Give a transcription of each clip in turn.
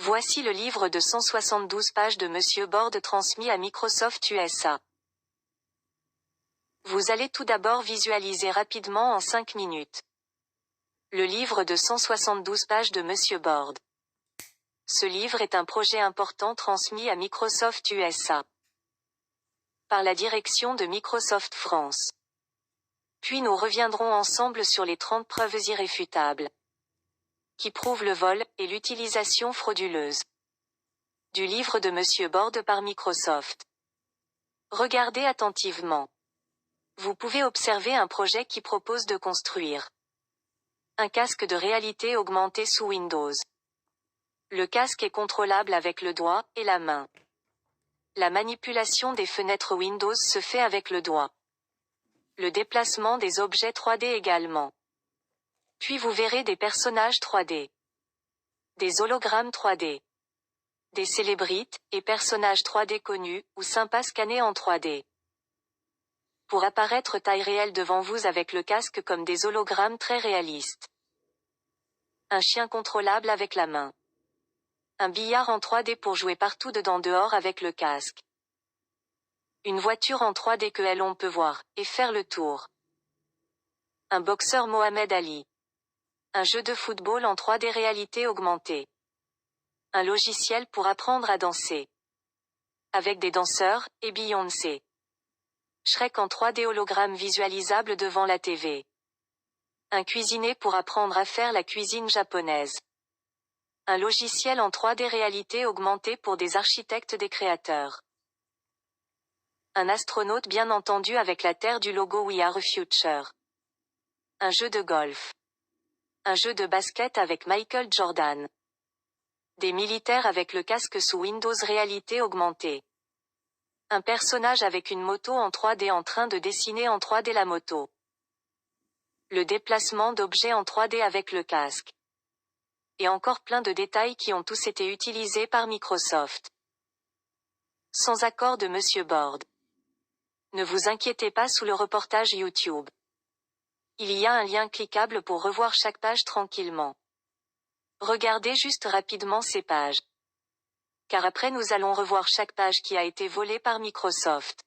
Voici le livre de 172 pages de Monsieur Borde transmis à Microsoft USA. Vous allez tout d'abord visualiser rapidement en 5 minutes. Le livre de 172 pages de Monsieur Borde. Ce livre est un projet important transmis à Microsoft USA. Par la direction de Microsoft France. Puis nous reviendrons ensemble sur les 30 preuves irréfutables qui prouvent le vol et l'utilisation frauduleuse du livre de Monsieur Borde par Microsoft. Regardez attentivement. Vous pouvez observer un projet qui propose de construire un casque de réalité augmentée sous Windows. Le casque est contrôlable avec le doigt et la main. La manipulation des fenêtres Windows se fait avec le doigt. Le déplacement des objets 3D également. Puis vous verrez des personnages 3D. Des hologrammes 3D. Des célébrites et personnages 3D connus ou sympas scannés en 3D. Pour apparaître taille réelle devant vous avec le casque comme des hologrammes très réalistes. Un chien contrôlable avec la main. Un billard en 3D pour jouer partout dedans dehors avec le casque. Une voiture en 3D que on peut voir et faire le tour. Un boxeur Mohamed Ali. Un jeu de football en 3D réalité augmentée. Un logiciel pour apprendre à danser. Avec des danseurs et Beyoncé. Shrek en 3D hologramme visualisable devant la TV. Un cuisinier pour apprendre à faire la cuisine japonaise. Un logiciel en 3D réalité augmentée pour des architectes des créateurs. Un astronaute bien entendu avec la Terre du logo We Are Future. Un jeu de golf. Un jeu de basket avec Michael Jordan. Des militaires avec le casque sous Windows réalité augmentée. Un personnage avec une moto en 3D en train de dessiner en 3D la moto. Le déplacement d'objets en 3D avec le casque. Et encore plein de détails qui ont tous été utilisés par Microsoft. Sans accord de Monsieur Borde. Ne vous inquiétez pas sous le reportage YouTube. Il y a un lien cliquable pour revoir chaque page tranquillement. Regardez juste rapidement ces pages. Car après nous allons revoir chaque page qui a été volée par Microsoft.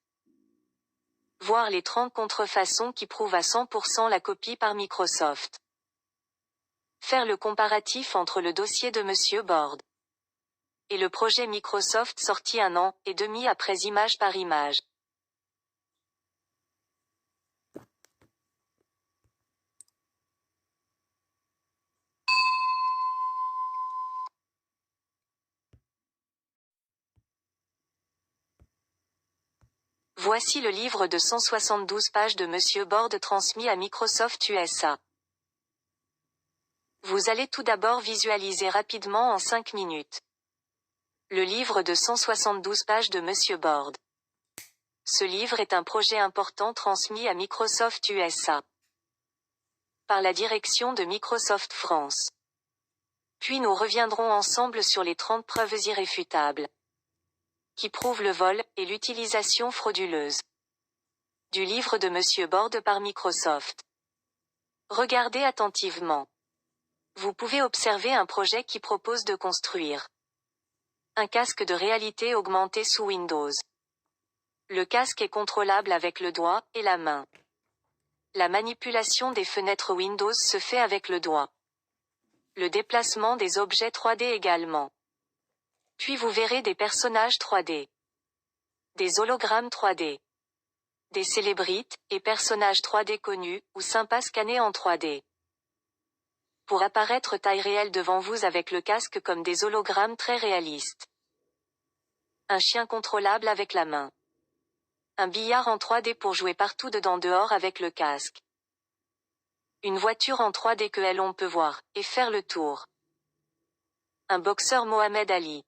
Voir les 30 contrefaçons qui prouvent à 100% la copie par Microsoft. Faire le comparatif entre le dossier de Monsieur Borde et le projet Microsoft sorti 1 an et demi après image par image. Voici le livre de 172 pages de Monsieur Borde transmis à Microsoft USA. Vous allez tout d'abord visualiser rapidement en 5 minutes. Le livre de 172 pages de Monsieur Borde. Ce livre est un projet important transmis à Microsoft USA. Par la direction de Microsoft France. Puis nous reviendrons ensemble sur les 30 preuves irréfutables qui prouvent le vol et l'utilisation frauduleuse du livre de Monsieur Borde par Microsoft. Regardez attentivement. Vous pouvez observer un projet qui propose de construire un casque de réalité augmentée sous Windows. Le casque est contrôlable avec le doigt et la main. La manipulation des fenêtres Windows se fait avec le doigt. Le déplacement des objets 3D également. Puis vous verrez des personnages 3D. Des hologrammes 3D. Des célébrites et personnages 3D connus ou sympas scannés en 3D. Pour apparaître taille réelle devant vous avec le casque comme des hologrammes très réalistes. Un chien contrôlable avec la main. Un billard en 3D pour jouer partout dedans dehors avec le casque. Une voiture en 3D que on peut voir et faire le tour. Un boxeur Mohamed Ali.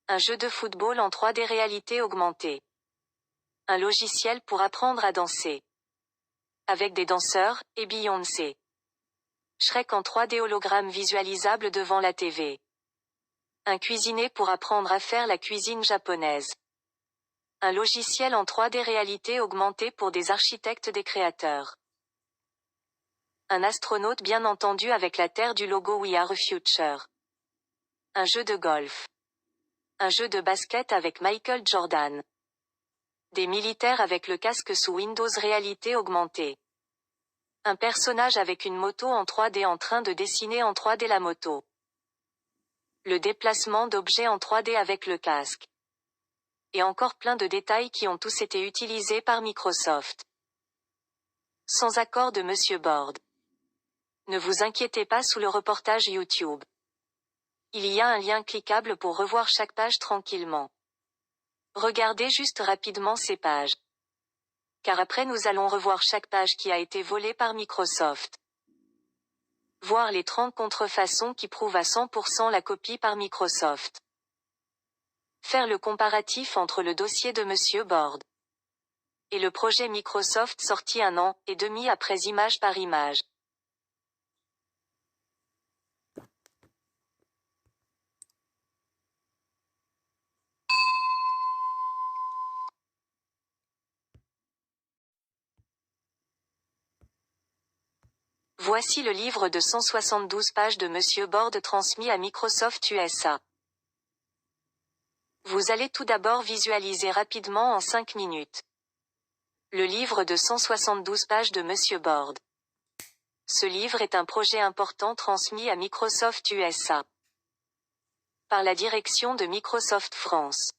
Un jeu de football en 3D réalité augmentée. Un logiciel pour apprendre à danser. Avec des danseurs et Beyoncé. Shrek en 3D hologramme visualisable devant la TV. Un cuisinier pour apprendre à faire la cuisine japonaise. Un logiciel en 3D réalité augmentée pour des architectes des créateurs. Un astronaute bien entendu avec la Terre du logo We Are Future. Un jeu de golf. Un jeu de basket avec Michael Jordan. Des militaires avec le casque sous Windows Réalité augmentée. Un personnage avec une moto en 3D en train de dessiner en 3D la moto. Le déplacement d'objets en 3D avec le casque. Et encore plein de détails qui ont tous été utilisés par Microsoft. Sans accord de Monsieur Bord. Ne vous inquiétez pas sous le reportage YouTube. Il y a un lien cliquable pour revoir chaque page tranquillement. Regardez juste rapidement ces pages. Car après nous allons revoir chaque page qui a été volée par Microsoft. Voir les 30 contrefaçons qui prouvent à 100% la copie par Microsoft. Faire le comparatif entre le dossier de Monsieur Bord et le projet Microsoft sorti 1 an et demi après image par image. Voici le livre de 172 pages de Monsieur Bord transmis à Microsoft USA. Vous allez tout d'abord visualiser rapidement en 5 minutes. Le livre de 172 pages de Monsieur Bord. Ce livre est un projet important transmis à Microsoft USA. Par la direction de Microsoft France.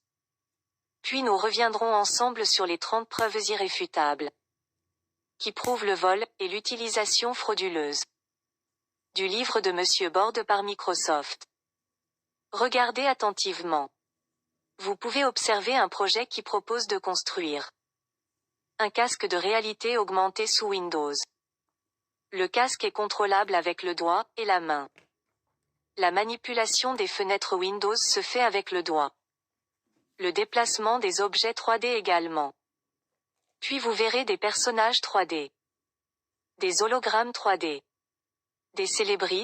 Puis nous reviendrons ensemble sur les 30 preuves irréfutables. Qui prouvent le vol, et l'utilisation frauduleuse. Du livre de Monsieur Bord par Microsoft. Regardez attentivement. Vous pouvez observer un projet qui propose de construire un casque de réalité augmentée sous Windows. Le casque est contrôlable avec le doigt et la main. La manipulation des fenêtres Windows se fait avec le doigt. Le déplacement des objets 3D également. Puis vous verrez des personnages 3D. Des hologrammes 3D. Des célébrités.